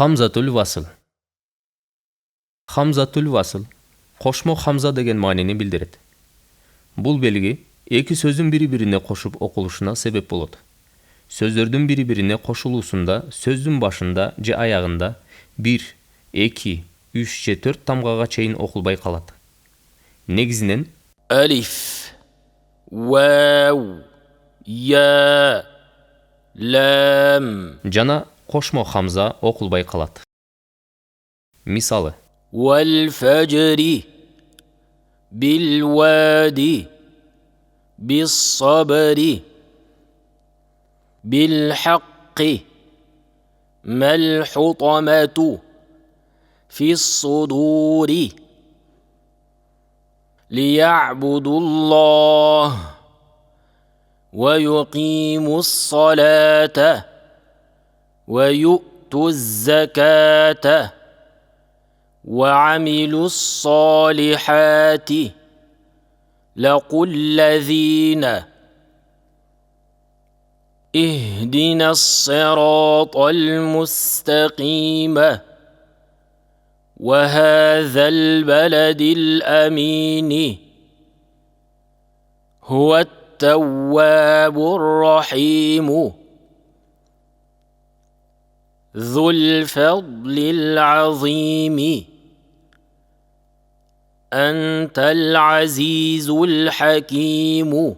Хамзатул васыл. Хамзатул васыл кошмо хамза деген маанини билдирет. Бул белги эки сөздүн бири-бирине кошуп окулушуна себеп болот. Сөздөрдүн бири-бирине кошулуусунда сөздүн башында же аягында 1, 2, 3 же 4 тамгага чейин окулбай калат. Негизинен ألف واو يا لام жана кошмо хамза окулбай калат. Мисалы: والفجر بالوادي بالصبر بالحق ما الحطمة في الصدور ليعبدوا الله ويقيموا الصلاة ويؤتوا الزكاة وعملوا الصالحات لقل الذين اهدنا الصراط المستقيم وهذا البلد الأمين هو التواب الرحيم ذو الفضل العظيم أنت العزيز الحكيم